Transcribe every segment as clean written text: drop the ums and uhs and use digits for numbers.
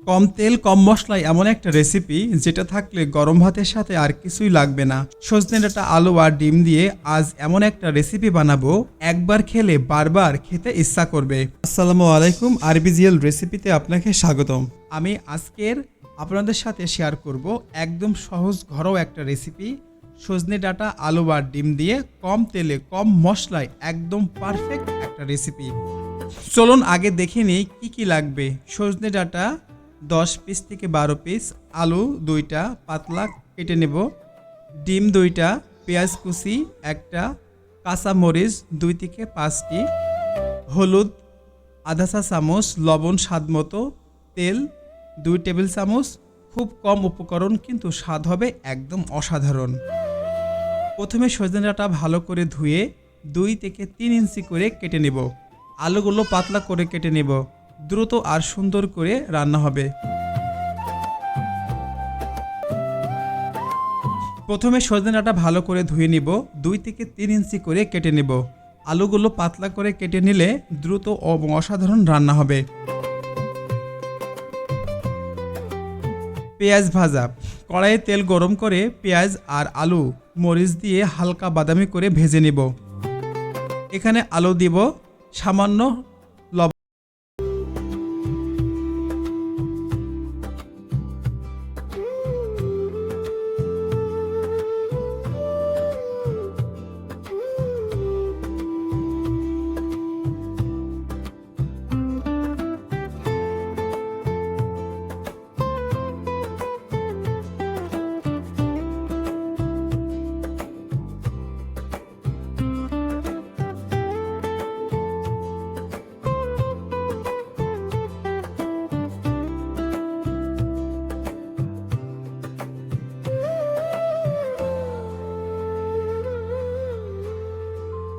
কম তেল কম মশলায় এমন একটা রেসিপি যেটা থাকলে গরম ভাতের সাথে আর কিছুই লাগবে না। সজনে ডাঁটা, আলু আর ডিম দিয়ে আজ এমন একটা রেসিপি বানাবো, একবার খেলে বারবার খেতে ইচ্ছা করবে। আসসালামু আলাইকুম, আরবিজিএল রেসিপিতে আপনাকে স্বাগতম। আমি আজকের আপনাদের সাথে শেয়ার করব একদম সহজ ঘরোয়া একটা রেসিপি, সজনে ডাঁটা, আলু আর ডিম দিয়ে কম তেলে কম মশলায় একদম পারফেক্ট একটা রেসিপি। চলুন আগে দেখে নিই কী কী লাগবে। সজনে ডাঁটা 10 পিস থেকে 12 পিস, আলু 2টা পাতলা কেটে নেব, ডিম 2টা, পেঁয়াজ কুচি 1টা, কাঁচা মরিচ 2 থেকে 5টি, হলুদ আধা চা চামচ, লবণ স্বাদ মতো, তেল 2 টেবিল চামচ। খুব কম উপকরণ কিন্তু স্বাদ হবে একদম অসাধারণ। প্রথমে সজনে ডাঁটা ভালো করে ধুয়ে 2 থেকে 3 ইঞ্চি করে কেটে নেব। আলুগুলো পাতলা করে কেটে নেব, দ্রুত আর সুন্দর করে রান্না হবে। প্রথমে সজনে ডাঁটা ভালো করে ধুয়ে নিব, 2 থেকে 3 ইঞ্চি করে কেটে নেব। আলুগুলো পাতলা করে কেটে নিলে দ্রুত ও অসাধারণ রান্না হবে। পেঁয়াজ ভাজা। কড়াইয়ে তেল গরম করে পেঁয়াজ আর আলু মরিচ দিয়ে হালকা বাদামি করে ভেজে নেব। এখানে আলু দিব, সামান্য লবণ,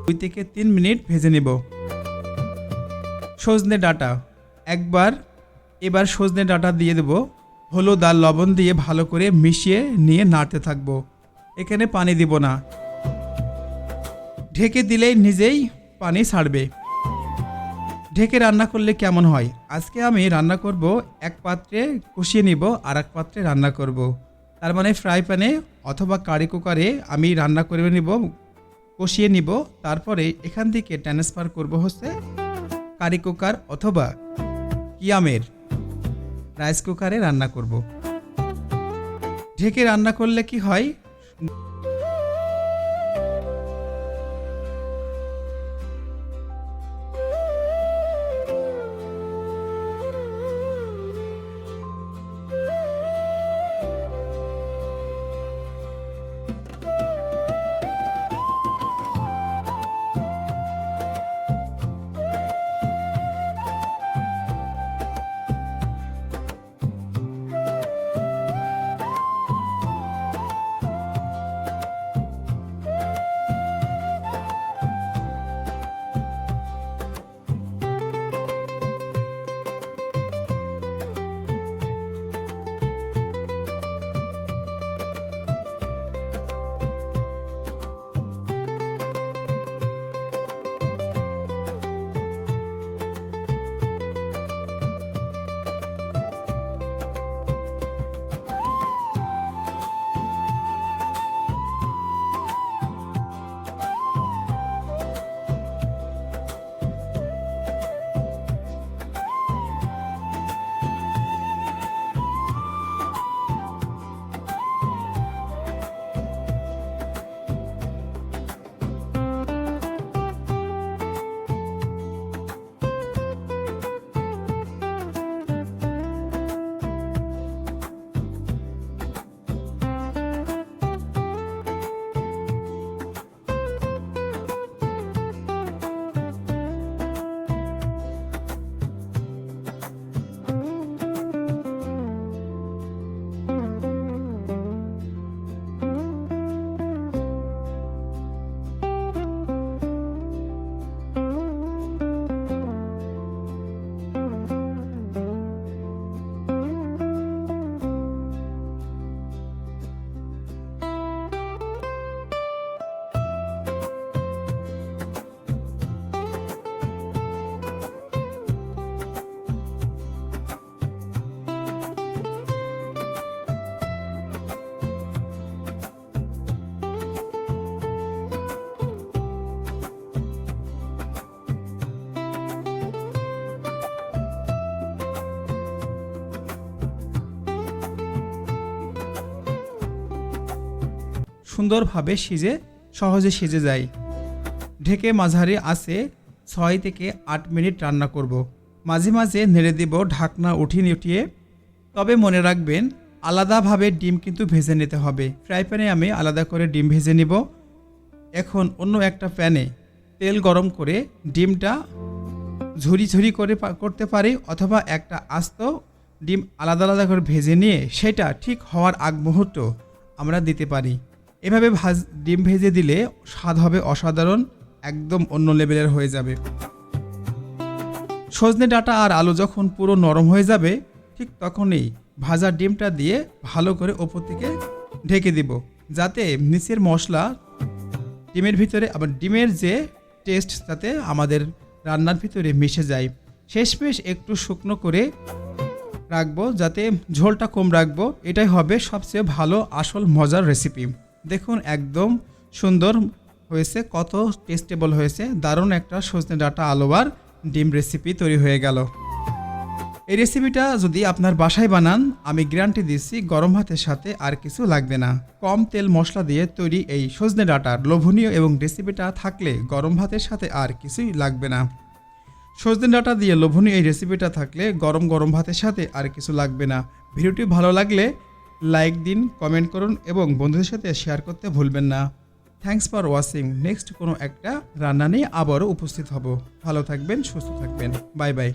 2 থেকে 3 মিনিট ভেজে নেব। সজনে ডাঁটা এবার সজনে ডাঁটা দিয়ে দেব, হলুদ আর লবণ দিয়ে ভালো করে মিশিয়ে নিয়ে নাড়তে থাকব। এখানে পানি দিব না, ঢেকে দিলেই নিজেই পানি ছাড়বে। ঢেকে রান্না করলে কেমন হয়? আজকে আমি রান্না করব, এক পাত্রে কষিয়ে নিব আর এক পাত্রে রান্না করব। তার মানে ফ্রাই প্যানে অথবা কারি কুকারে আমি রান্না করে নিব, কষিয়ে নিব। তারপরে এখান থেকে ট্রান্সফার করব হচ্ছে কারি কুকার অথবা কিয়ামের রাইস কুকারে রান্না করব। ঢেকে রান্না করলে কি হয়, সুন্দরভাবে সহজে সিজে যায়। ঢেকে মাঝারি আঁচে 6 থেকে 8 মিনিট রান্না করব। মাঝে মাঝে নেড়ে দিব ঢাকনা উঠিয়ে। তবে মনে রাখবেন আলাদাভাবে ডিম কিন্তু ভেজে নিতে হবে। ফ্রাই প্যানে আমি আলাদা করে ডিম ভেজে নিব। এখন অন্য একটা প্যানে তেল গরম করে ডিমটা ঝুরি করে করতে পারি, অথবা একটা আস্ত ডিম আলাদা করে ভেজে নিয়ে সেটা ঠিক হওয়ার আগ মুহূর্ত আমরা দিতে পারি। এভাবে ডিম ভেজে দিলে স্বাদ হবে অসাধারণ, একদম অন্য লেভেলের হয়ে যাবে। সজনে ডাঁটা আর আলু যখন পুরো নরম হয়ে যাবে ঠিক তখনই ভাজা ডিমটা দিয়ে ভালো করে ওপর থেকে ঢেকে দিব, যাতে নিচের মশলা ডিমের ভিতরে, আবার ডিমের যে টেস্ট যাতে আমাদের রান্নার ভিতরে মিশে যায়। শেষমেশ একটু শুকনো করে রাখবো, যাতে ঝোলটা কম রাখবো। এটাই হবে সবচেয়ে ভালো আসল মজার রেসিপি। দেখুন একদম সুন্দর হয়েছে, কত টেস্টেবল হয়েছে। দারুণ একটা সজনে ডাঁটা আলু আর ডিম রেসিপি তৈরি হয়ে গেল। এই রেসিপিটা যদি আপনার বাসায় বানান, আমি গ্যারান্টি দিচ্ছি গরম ভাতের সাথে আর কিছু লাগবে না। কম তেল মশলা দিয়ে তৈরি এই সজনে ডাঁটার লোভনীয় এবং রেসিপিটা থাকলে গরম ভাতের সাথে আর কিছুই লাগবে না। সজনে ডাঁটা দিয়ে লোভনীয় এই রেসিপিটা থাকলে গরম ভাতের সাথে আর কিছু লাগবে না। ভিডিওটি ভালো লাগলে লাইক দিন, কমেন্ট করুন এবং বন্ধুদের সাথে শেয়ার করতে ভুলবেন না। Thanks for watching. নেক্সট কোনো একটা রান্না নিয়ে আবারও উপস্থিত হব। ভালো থাকবেন, সুস্থ থাকবেন। Bye bye.